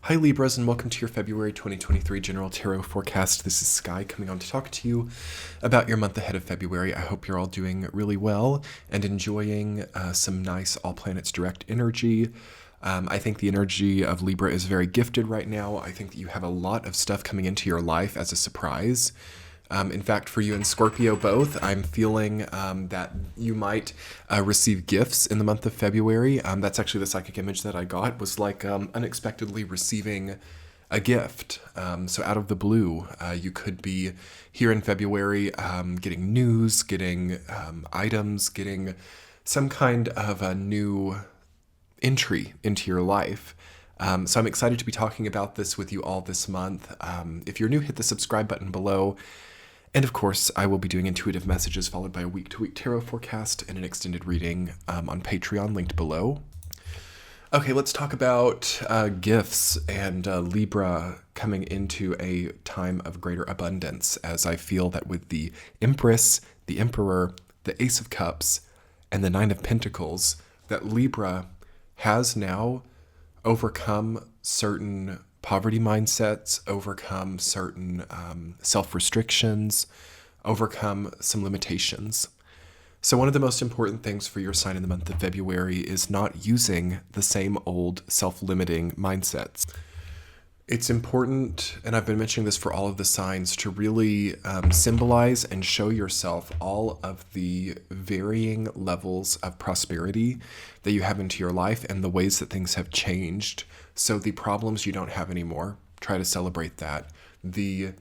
Hi Libras, and welcome to your February 2023 General Tarot Forecast. This is Sky coming on to talk to you about your month ahead of February. I hope you're all doing really well and enjoying some nice all planets direct energy. I think the energy of Libra is very gifted right now. I think that you have a lot of stuff coming into your life as a surprise. In fact, for you and Scorpio both, I'm feeling that you might receive gifts in the month of February. That's actually the psychic image that I got, was like unexpectedly receiving a gift. So out of the blue, you could be here in February getting news, getting items, getting some kind of a new entry into your life. So I'm excited to be talking about this with you all this month. If you're new, hit the subscribe button below. And of course, I will be doing intuitive messages followed by a week-to-week tarot forecast and an extended reading on Patreon, linked below. Okay, let's talk about gifts and Libra coming into a time of greater abundance, as I feel that with the Empress, the Emperor, the Ace of Cups, and the Nine of Pentacles, that Libra has now overcome certain poverty mindsets, overcome certain self-restrictions, overcome some limitations. So one of the most important things for your sign in the month of February is not using the same old self-limiting mindsets. It's important, and I've been mentioning this for all of the signs, to really symbolize and show yourself all of the varying levels of prosperity that you have into your life and the ways that things have changed. So the problems you don't have anymore, try to celebrate that. The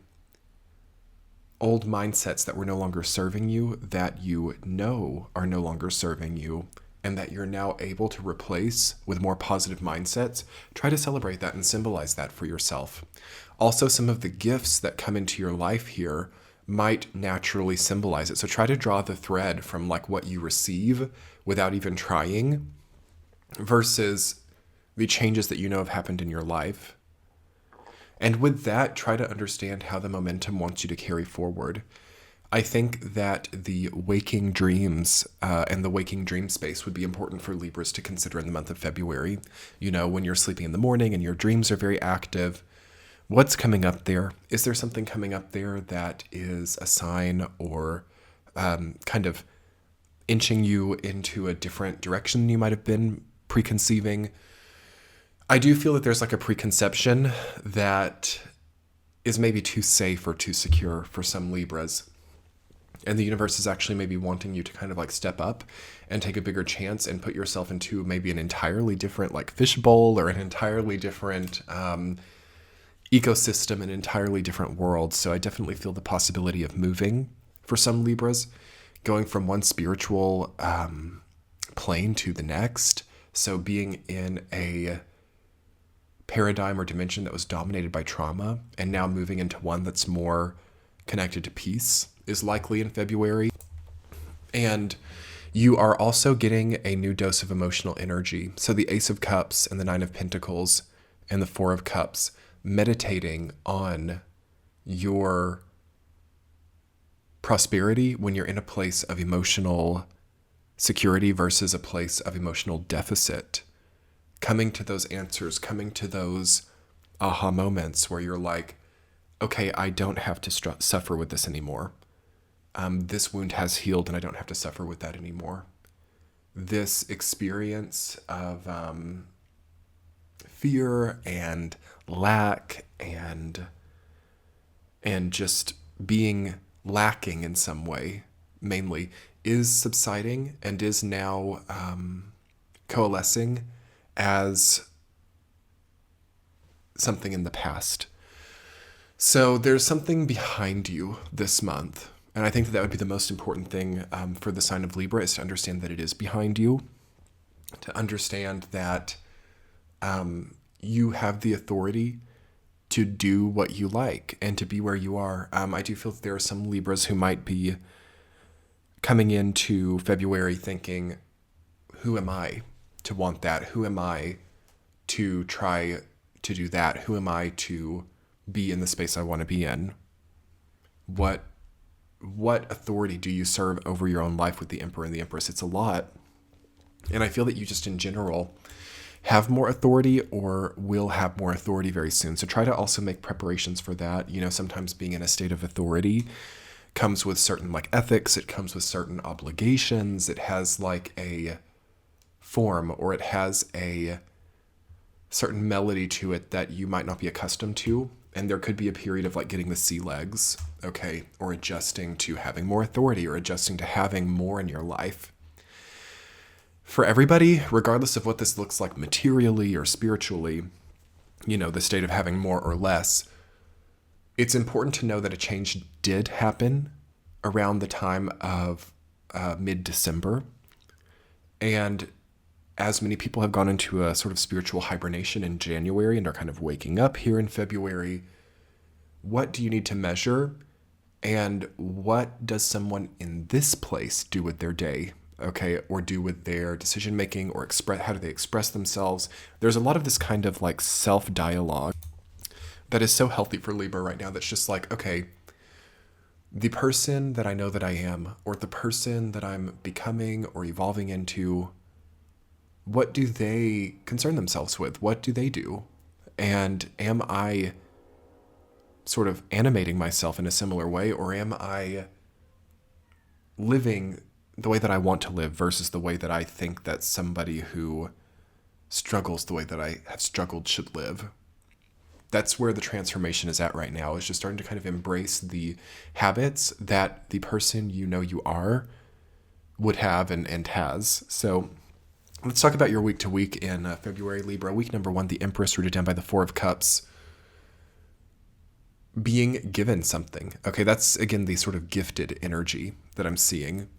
old mindsets that were no longer serving you, that you know are no longer serving you, and that you're now able to replace with more positive mindsets, try to celebrate that and symbolize that for yourself. Also, some of the gifts that come into your life here might naturally symbolize it. So try to draw the thread from like what you receive without even trying versus the changes that you know have happened in your life. And with that, try to understand how the momentum wants you to carry forward. I think that the waking dreams and the waking dream space would be important for Libras to consider in the month of February. You know, when you're sleeping in the morning and your dreams are very active, what's coming up there? Is there something coming up there that is a sign or kind of inching you into a different direction than you might have been preconceiving? I do feel that there's like a preconception that is maybe too safe or too secure for some Libras. And the universe is actually maybe wanting you to kind of like step up and take a bigger chance and put yourself into maybe an entirely different like fishbowl or an entirely different ecosystem, an entirely different world. So I definitely feel the possibility of moving for some Libras, going from one spiritual plane to the next. So being in a paradigm or dimension that was dominated by trauma and now moving into one that's more connected to peace is likely in February. And you are also getting a new dose of emotional energy. So the Ace of Cups and the Nine of Pentacles and the Four of Cups, meditating on your prosperity when you're in a place of emotional security versus a place of emotional deficit. Coming to those answers, coming to those aha moments where you're like, okay, I don't have to suffer with this anymore. This wound has healed and I don't have to suffer with that anymore. This experience of fear and lack and just being lacking in some way, mainly, is subsiding and is now coalescing as something in the past. So there's something behind you this month. And I think that would be the most important thing for the sign of Libra, is to understand that it is behind you, to understand that you have the authority to do what you like and to be where you are. I do feel that there are some Libras who might be coming into February thinking, who am I to want that? Who am I to try to do that? Who am I to be in the space I want to be in? What authority do you serve over your own life with the Emperor and the Empress? It's a lot. And I feel that you just in general have more authority or will have more authority very soon. So try to also make preparations for that. Sometimes being in a state of authority comes with certain like ethics, it comes with certain obligations, it has like a form, or it has a certain melody to it that you might not be accustomed to. And there could be a period of like getting the sea legs, okay, or adjusting to having more authority or adjusting to having more in your life. For everybody, regardless of what this looks like materially or spiritually, the state of having more or less, it's important to know that a change did happen around the time of mid-December. And as many people have gone into a sort of spiritual hibernation in January and are kind of waking up here in February, what do you need to measure? And what does someone in this place do with their day? Okay, or do with their decision making, or how do they express themselves? There's a lot of this kind of like self-dialogue that is so healthy for Libra right now. That's just like, okay, the person that I know that I am, or the person that I'm becoming or evolving into, what do they concern themselves with? What do they do? And am I sort of animating myself in a similar way, or am I living the way that I want to live versus the way that I think that somebody who struggles the way that I have struggled should live? That's where the transformation is at right now, is just starting to kind of embrace the habits that the person you are would have and has. So let's talk about your week to week in February, Libra. Week number 1, the Empress rooted down by the Four of Cups. Being given something. Okay, that's again the sort of gifted energy that I'm seeing.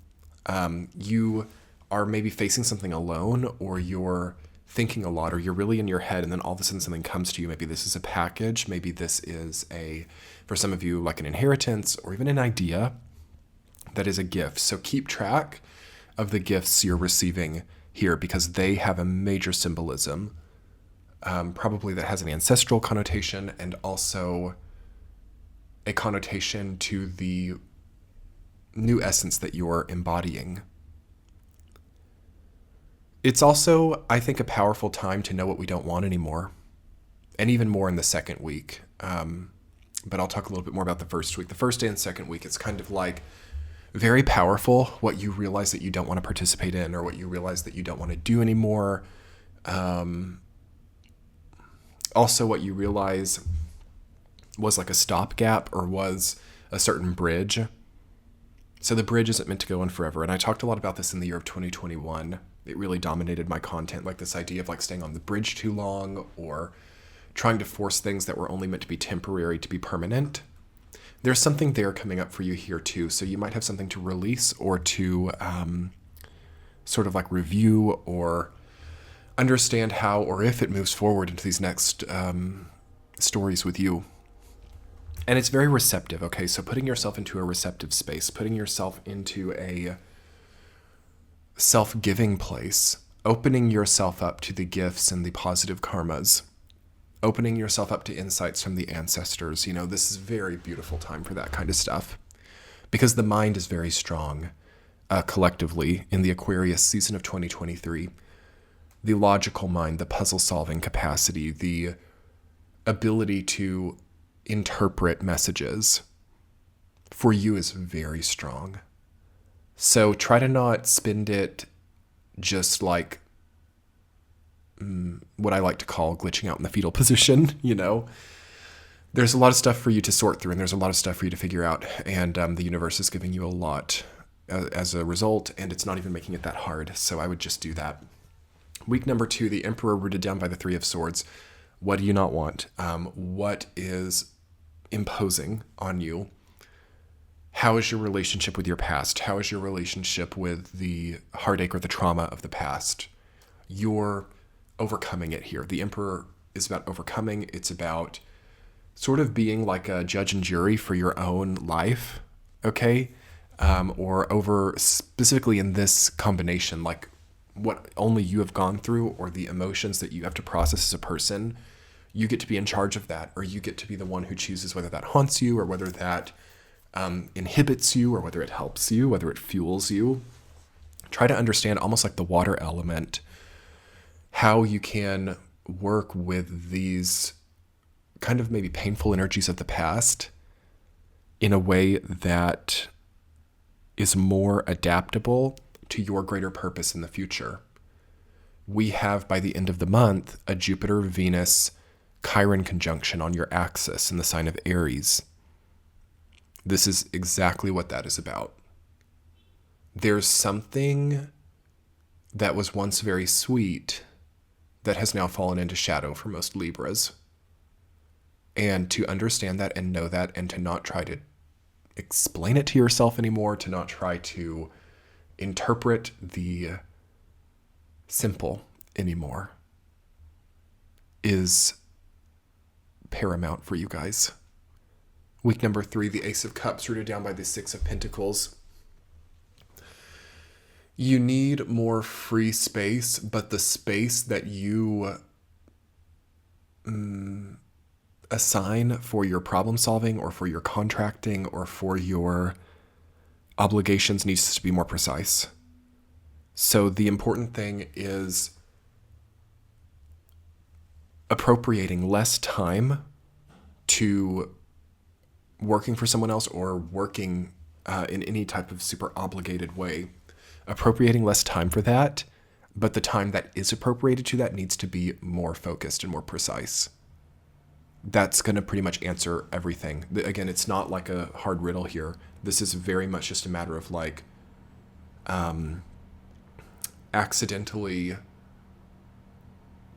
You are maybe facing something alone, or you're thinking a lot, or you're really in your head, and then all of a sudden something comes to you. Maybe this is a package, maybe this is for some of you, like an inheritance, or even an idea that is a gift. So keep track of the gifts you're receiving here, because they have a major symbolism, probably that has an ancestral connotation, and also a connotation to the new essence that you're embodying. It's also, I think, a powerful time to know what we don't want anymore, and even more in the second week. But I'll talk a little bit more about the first week. The first and second week, it's kind of like very powerful what you realize that you don't want to participate in, or what you realize that you don't want to do anymore. Also, what you realize was like a stopgap, or was a certain bridge. So the bridge isn't meant to go on forever. And I talked a lot about this in the year of 2021. It really dominated my content, like this idea of like staying on the bridge too long, or trying to force things that were only meant to be temporary to be permanent. There's something there coming up for you here too. So you might have something to release, or to sort of like review, or understand how or if it moves forward into these next stories with you. And it's very receptive, okay? So putting yourself into a receptive space, putting yourself into a self-giving place, opening yourself up to the gifts and the positive karmas, opening yourself up to insights from the ancestors. This is a very beautiful time for that kind of stuff, because the mind is very strong collectively in the Aquarius season of 2023. The logical mind, the puzzle-solving capacity, the ability to interpret messages for you is very strong. So try to not spend it just like what I like to call glitching out in the fetal position. There's a lot of stuff for you to sort through, and there's a lot of stuff for you to figure out, and the universe is giving you a lot as a result, and it's not even making it that hard. So I would just do that. Week number 2, the Emperor rooted down by the Three of Swords. What do you not want? What is imposing on you? How is your relationship with your past? How is your relationship with the heartache or the trauma of the past? You're overcoming it here. The Emperor is about overcoming. It's about sort of being like a judge and jury for your own life, okay? Or over specifically in this combination, like what only you have gone through, or the emotions that you have to process as a person. You get to be in charge of that, or you get to be the one who chooses whether that haunts you, or whether that inhibits you, or whether it helps you, whether it fuels you. Try to understand, almost like the water element, how you can work with these kind of maybe painful energies of the past in a way that is more adaptable to your greater purpose in the future. We have, by the end of the month, a Jupiter-Venus Chiron conjunction on your axis in the sign of Aries. This is exactly what that is about. There's something that was once very sweet that has now fallen into shadow for most Libras. And to understand that and know that, and to not try to explain it to yourself anymore, to not try to interpret the simple anymore, is paramount for you guys. Week number 3, the Ace of Cups rooted down by the Six of Pentacles. You need more free space, but the space that you assign for your problem solving or for your contracting or for your obligations needs to be more precise. So the important thing is appropriating less time to working for someone else or working in any type of super obligated way. Appropriating less time for that, but the time that is appropriated to that needs to be more focused and more precise. That's going to pretty much answer everything. Again, it's not like a hard riddle here. This is very much just a matter of like accidentally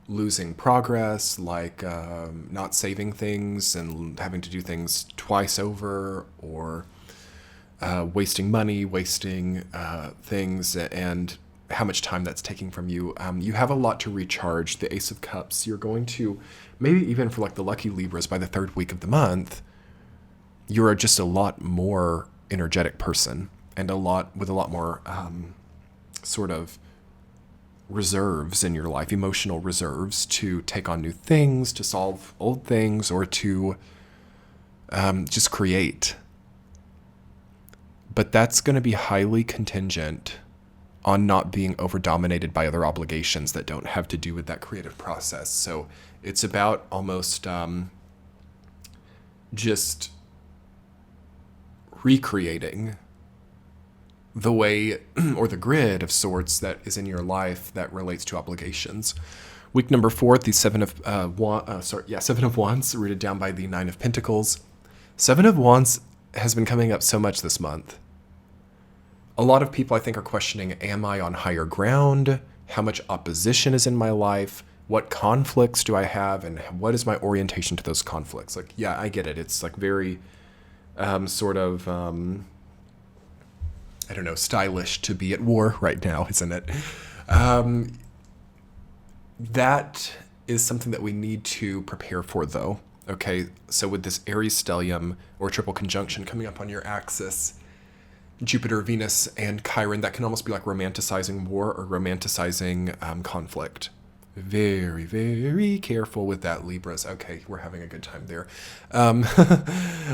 losing progress, like not saving things and having to do things twice over, or wasting money, wasting things, and how much time that's taking from you. You have a lot to recharge. The Ace of Cups, you're going to, maybe even for like the lucky Libras, by the 3rd week of the month, you're just a lot more energetic person, and with a lot more sort of reserves in your life, emotional reserves to take on new things, to solve old things, or to just create. But that's going to be highly contingent on not being over-dominated by other obligations that don't have to do with that creative process. So it's about almost just recreating the way or the grid of sorts that is in your life that relates to obligations. Week number 4, the Seven of Wands, rooted down by the Nine of Pentacles. Seven of Wands has been coming up so much this month. A lot of people, I think, are questioning, am I on higher ground? How much opposition is in my life? What conflicts do I have? And what is my orientation to those conflicts? Like, yeah, I get it. It's like very sort of, I don't know, stylish to be at war right now, isn't it? That is something that we need to prepare for, though. Okay, so with this Aries stellium or triple conjunction coming up on your axis, Jupiter, Venus, and Chiron, that can almost be like romanticizing war or romanticizing conflict. Very, very careful with that, Libras. Okay, we're having a good time there.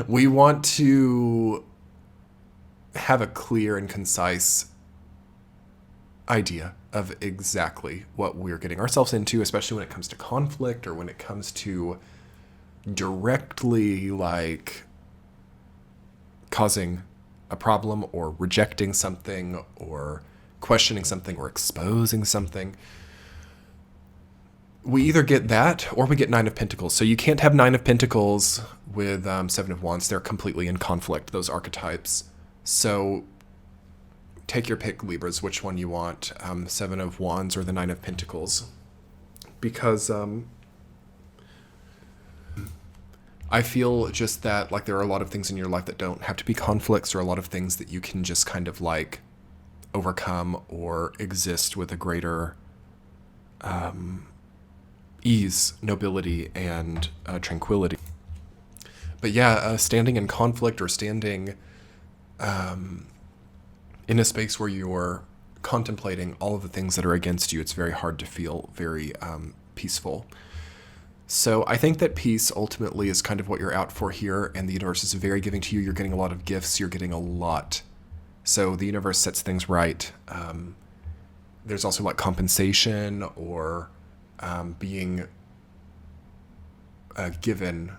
We want to have a clear and concise idea of exactly what we're getting ourselves into, especially when it comes to conflict or when it comes to directly like causing a problem or rejecting something or questioning something or exposing something. We either get that or we get Nine of Pentacles. So you can't have Nine of Pentacles with Seven of Wands. They're completely in conflict, those archetypes. So take your pick, Libras, which one you want, Seven of Wands or the Nine of Pentacles. Because I feel just that like there are a lot of things in your life that don't have to be conflicts, or a lot of things that you can just kind of like overcome or exist with a greater ease, nobility, and tranquility. But yeah, standing in conflict or standing in a space where you're contemplating all of the things that are against you, it's very hard to feel very peaceful. So I think that peace ultimately is kind of what you're out for here, and the universe is very giving to you. You're getting a lot of gifts. You're getting a lot. So the universe sets things right. There's also like compensation or being given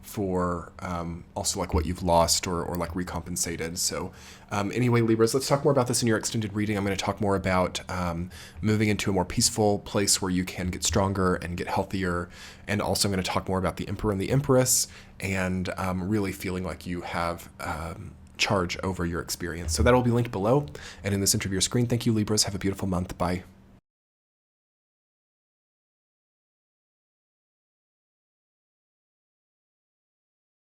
for also like what you've lost or like recompensated. So anyway, Libras, let's talk more about this in your extended reading. I'm going to talk more about moving into a more peaceful place where you can get stronger and get healthier. And also I'm going to talk more about the Emperor and the Empress and really feeling like you have charge over your experience. So that'll be linked below and in the center of your screen. Thank you, Libras. Have a beautiful month. Bye.